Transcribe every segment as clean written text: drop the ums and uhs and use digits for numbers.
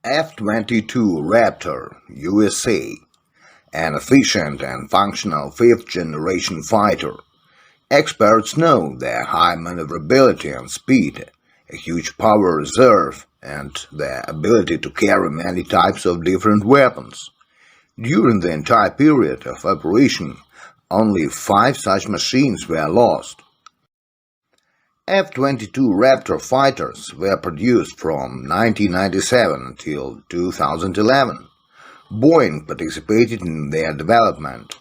F-22 Raptor USA, an efficient and functional fifth-generation fighter. Experts know their high maneuverability and speed, a huge power reserve, and their ability to carry many types of different weapons. During the entire period of operation, only 5 such machines were lost. F-22 Raptor fighters were produced from 1997 until 2011. Boeing participated in their development.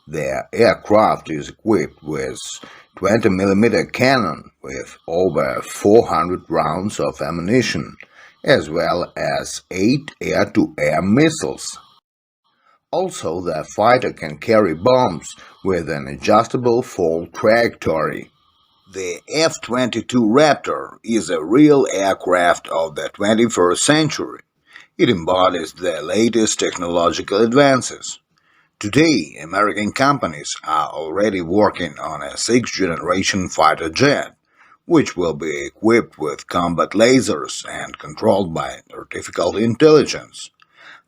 Their aircraft is equipped with 20mm cannon with over 400 rounds of ammunition, as well as 8 air-to-air missiles. Also, the fighter can carry bombs with an adjustable fall trajectory. The F-22 Raptor is a real aircraft of the 21st century. It embodies the latest technological advances. Today, American companies are already working on a 6th-generation fighter jet, which will be equipped with combat lasers and controlled by artificial intelligence.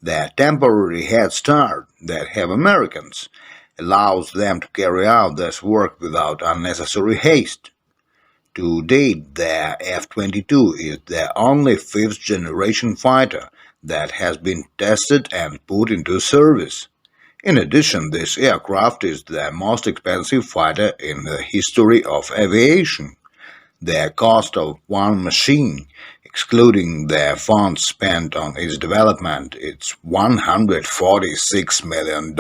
The temporary head start that have Americans allows them to carry out this work without unnecessary haste. To date, the F-22 is the only 5th-generation fighter that has been tested and put into service. In addition, this aircraft is the most expensive fighter in the history of aviation. The cost of one machine, excluding the funds spent on its development, is $146 million.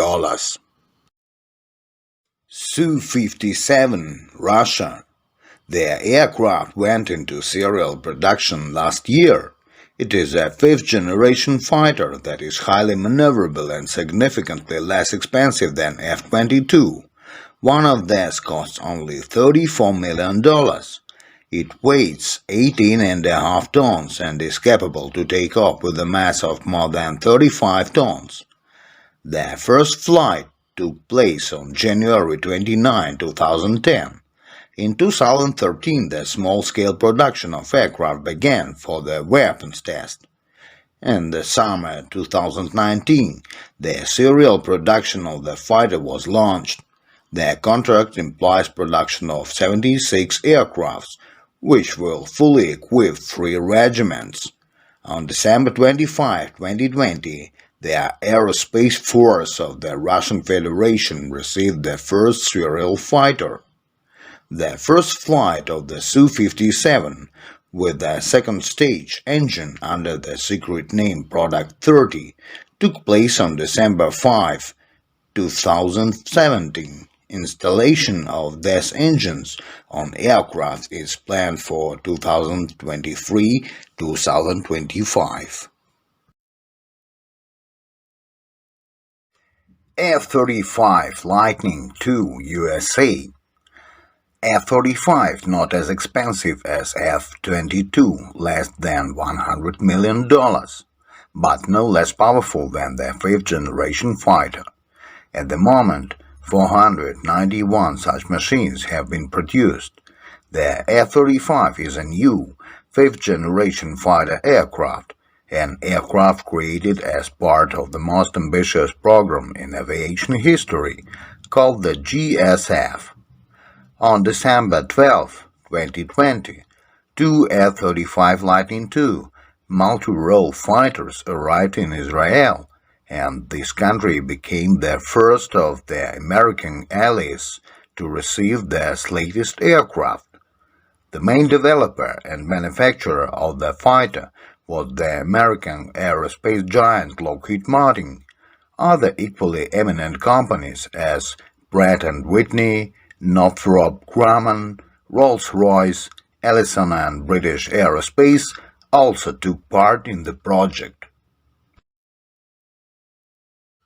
Su-57 Russia. The aircraft went into serial production last year. It is a 5th-generation fighter that is highly maneuverable and significantly less expensive than F-22. One of these costs only $34 million. It weighs 18.5 tons and is capable to take off with a mass of more than 35 tons. The first flight took place on January 29, 2010. In 2013, the small-scale production of aircraft began for the weapons test. In the summer 2019, the serial production of the fighter was launched. The contract implies production of 76 aircrafts, which will fully equip 3 regiments. On December 25, 2020, the Aerospace Force of the Russian Federation received the first serial fighter. The first flight of the Su-57, with the second-stage engine under the secret name Product 30, took place on December 5, 2017. Installation of these engines on aircraft is planned for 2023-2025. F-35 Lightning II USA. F-35 not as expensive as F-22, less than $100 million, but no less powerful than the 5th-generation fighter. At the moment, 491 such machines have been produced. The F-35 is a new 5th-generation fighter aircraft, an aircraft created as part of the most ambitious program in aviation history, called the GSF. On December 12, 2020, 2 F-35 Lightning II multi-role fighters arrived in Israel, and this country became the first of the American allies to receive this latest aircraft. The main developer and manufacturer of the fighter was the American aerospace giant Lockheed Martin. Other equally eminent companies as Pratt & Whitney, Northrop Grumman, Rolls-Royce, Ellison and British Aerospace also took part in the project.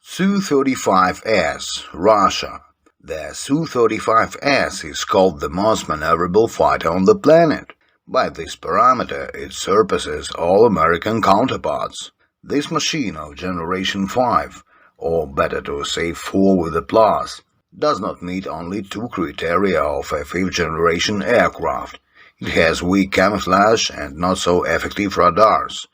Su-35S Russia. The Su-35S is called the most maneuverable fighter on the planet. By this parameter, it surpasses all American counterparts. This machine of Generation 5, or better to say 4 with a plus, does not meet only 2 criteria of a 5th-generation aircraft. It has weak camouflage and not so effective radars.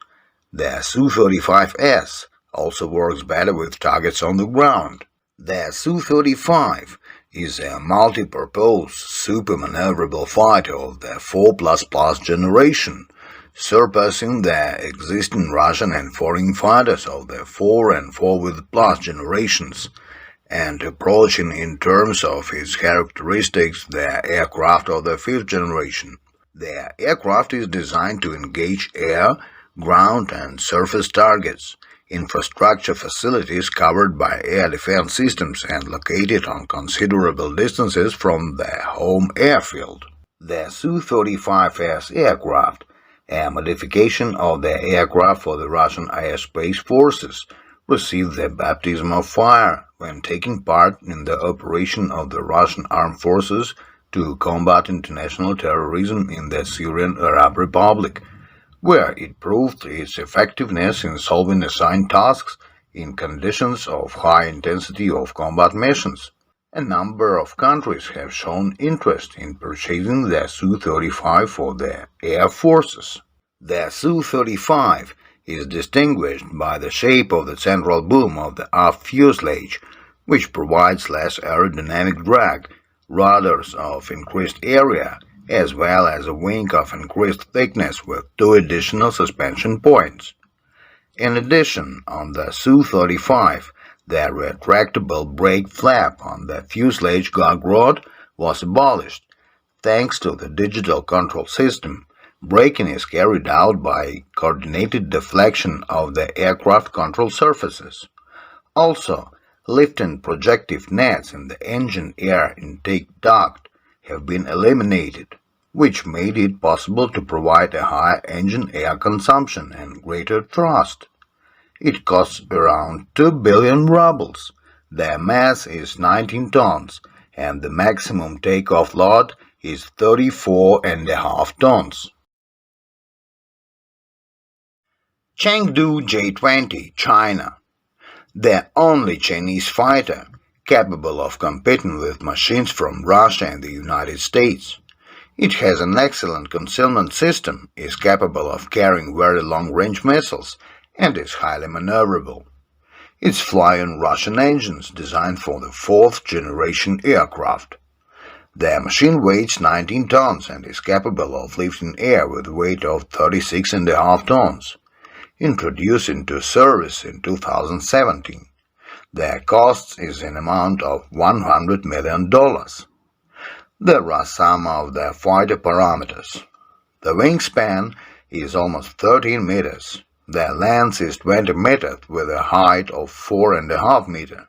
The Su-35S also works better with targets on the ground. The Su-35 is a multi-purpose, super-maneuverable fighter of the 4++ generation, surpassing the existing Russian and foreign fighters of the 4 and 4++ generations, and approaching in terms of its characteristics the aircraft of the 5th generation. The aircraft is designed to engage air, ground and surface targets, infrastructure facilities covered by air defense systems and located on considerable distances from the home airfield. The Su-35S aircraft, a modification of the aircraft for the Russian airspace forces, received the baptism of fire when taking part in the operation of the Russian armed forces to combat international terrorism in the Syrian Arab Republic, where it proved its effectiveness in solving assigned tasks in conditions of high intensity of combat missions. A number of countries have shown interest in purchasing the Su-35 for their air forces. The Su-35 is distinguished by the shape of the central boom of the aft fuselage, which provides less aerodynamic drag, rudders of increased area, as well as a wing of increased thickness with 2 additional suspension points. In addition, on the Su-35, the retractable brake flap on the fuselage gag rod was abolished. Thanks to the digital control system, braking is carried out by coordinated deflection of the aircraft control surfaces. Also, lift and projective nets in the engine air intake duct have been eliminated, which made it possible to provide a higher engine air consumption and greater thrust. It costs around 2 billion rubles. The mass is 19 tons, and the maximum takeoff load is 34.5 tons. Chengdu J-20, China. The only Chinese fighter capable of competing with machines from Russia and the United States. It has an excellent concealment system, is capable of carrying very long-range missiles, and is highly maneuverable. It's flying Russian engines designed for the 4th generation aircraft. The machine weighs 19 tons and is capable of lifting air with a weight of 36.5 tons. Introduced into service in 2017. The cost is an amount of $100 million. There are some of the fighter parameters. The wingspan is almost 13 meters. The length is 20 meters with a height of 4.5 meters.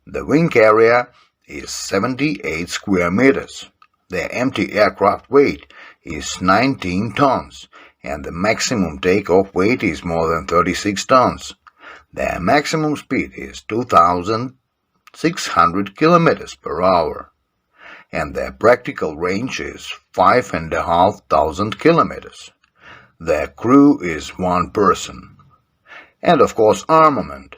The wing area is 78 square meters. The empty aircraft weight is 19 tons, and the maximum takeoff weight is more than 36 tons. The maximum speed is 2,600 kilometers per hour, and the practical range is 5,500 kilometers. The crew is 1 person. And of course, armament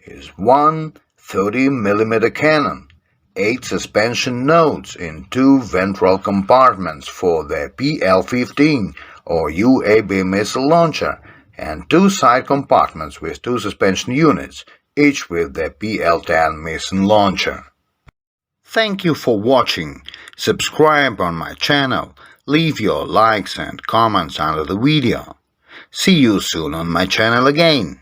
is 1 30mm cannon, 8 suspension nodes in 2 ventral compartments for the PL-15 or UAV missile launcher, and 2 side compartments with 2 suspension units, each with the PL-10 missile launcher. Thank you for watching. Subscribe on my channel, leave your likes and comments under the video. See you soon on my channel again.